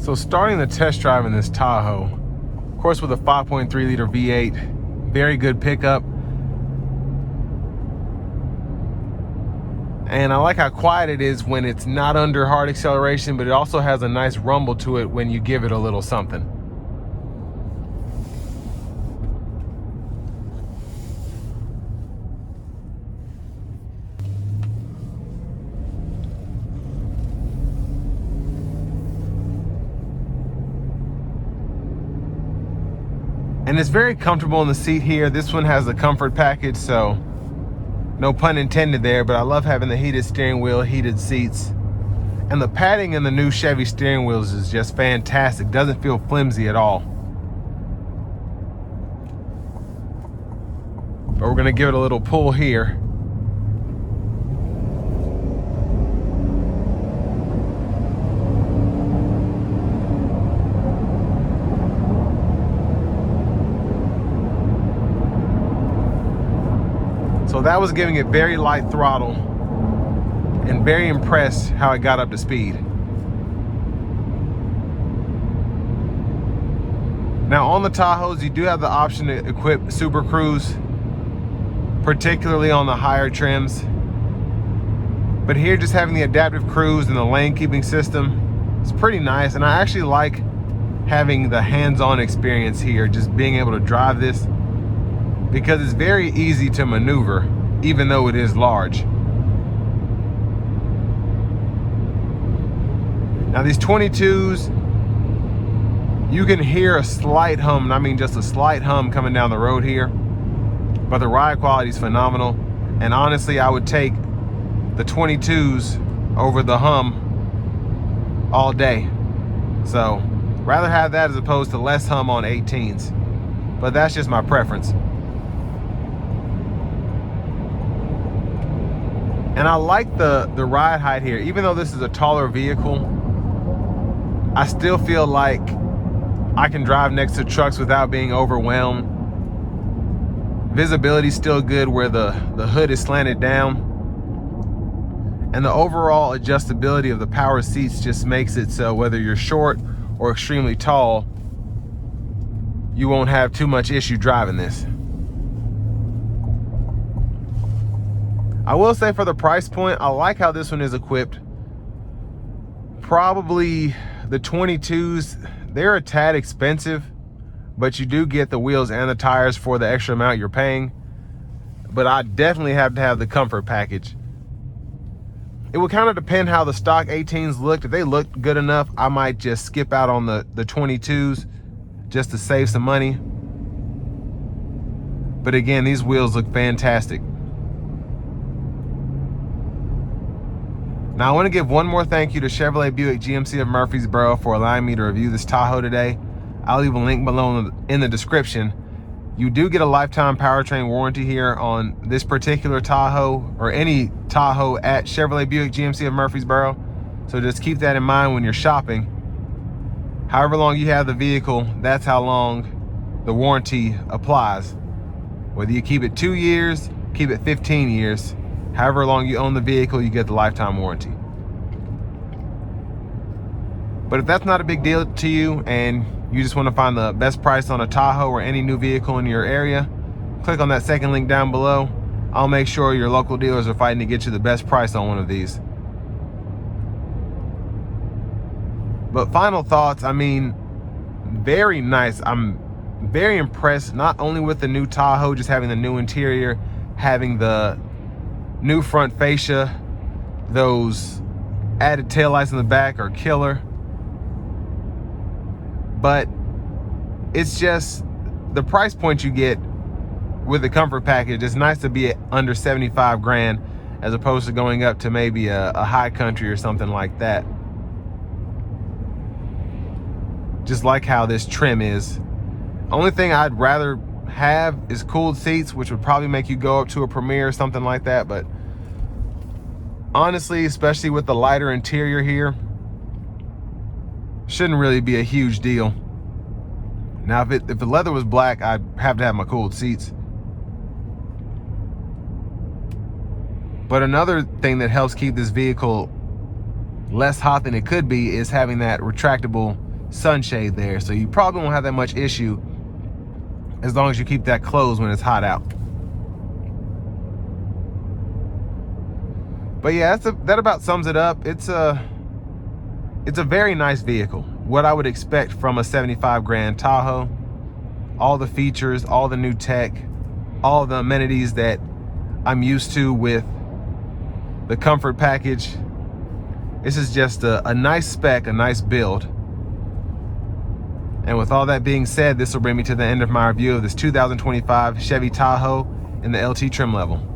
So starting the test drive in this Tahoe, of course with a 5.3 liter V8, very good pickup. And I like how quiet it is when it's not under hard acceleration, but it also has a nice rumble to it when you give it a little something. And it's very comfortable in the seat here. This one has the comfort package, so no pun intended there, but I love having the heated steering wheel, heated seats. And the padding in the new Chevy steering wheels is just fantastic. Doesn't feel flimsy at all. But we're gonna give it a little pull here. So that was giving it very light throttle, and very impressed how it got up to speed. Now on the Tahoes, you do have the option to equip Super Cruise, particularly on the higher trims. But here, just having the adaptive cruise and the lane keeping system, it's pretty nice. And I actually like having the hands-on experience here, just being able to drive this, because it's very easy to maneuver, even though it is large. Now these 22s, you can hear a slight hum, and I mean just a slight hum coming down the road here, but the ride quality is phenomenal. And honestly, I would take the 22s over the hum all day. So rather have that as opposed to less hum on 18s, but that's just my preference. And I like the ride height here. Even though this is a taller vehicle, I still feel like I can drive next to trucks without being overwhelmed. Visibility's still good where the hood is slanted down. And the overall adjustability of the power seats just makes it so whether you're short or extremely tall, you won't have too much issue driving this. I will say, for the price point, I like how this one is equipped. Probably the 22s, they're a tad expensive, but you do get the wheels and the tires for the extra amount you're paying. But I definitely have to have the comfort package. It would kind of depend how the stock 18s looked. If they looked good enough, I might just skip out on the 22s just to save some money. But again, these wheels look fantastic. Now I want to give one more thank you to Chevrolet Buick GMC of Murfreesboro for allowing me to review this Tahoe today. I'll leave a link below in the description. You do get a lifetime powertrain warranty here on this particular Tahoe, or any Tahoe at Chevrolet Buick GMC of Murfreesboro. So just keep that in mind when you're shopping. However long you have the vehicle, that's how long the warranty applies. Whether you keep it 2 years, keep it 15 years, however long you own the vehicle, you get the lifetime warranty. But if that's not a big deal to you and you just want to find the best price on a Tahoe or any new vehicle in your area, click on that second link down below. I'll make sure your local dealers are fighting to get you the best price on one of these. But final thoughts, I mean, very nice. I'm very impressed, not only with the new Tahoe, just having the new interior, having the new front fascia, those added taillights in the back are killer. But it's just the price point you get with the comfort package. It's nice to be under 75 grand as opposed to going up to maybe a high country or something like that. Just like how this trim is. Only thing I'd rather have is cooled seats, which would probably make you go up to a Premier or something like that. But honestly, especially with the lighter interior here, shouldn't really be a huge deal. Now if the leather was black, I'd have to have my cooled seats. But another thing that helps keep this vehicle less hot than it could be is having that retractable sunshade there, so you probably won't have that much issue as long as you keep that closed when it's hot out. But yeah, that about sums it up. It's a very nice vehicle. What I would expect from a 75 grand Tahoe. All the features, all the new tech, all the amenities that I'm used to with the comfort package. This is just a nice spec, a nice build. And with all that being said, this will bring me to the end of my review of this 2025 Chevy Tahoe in the LT trim level.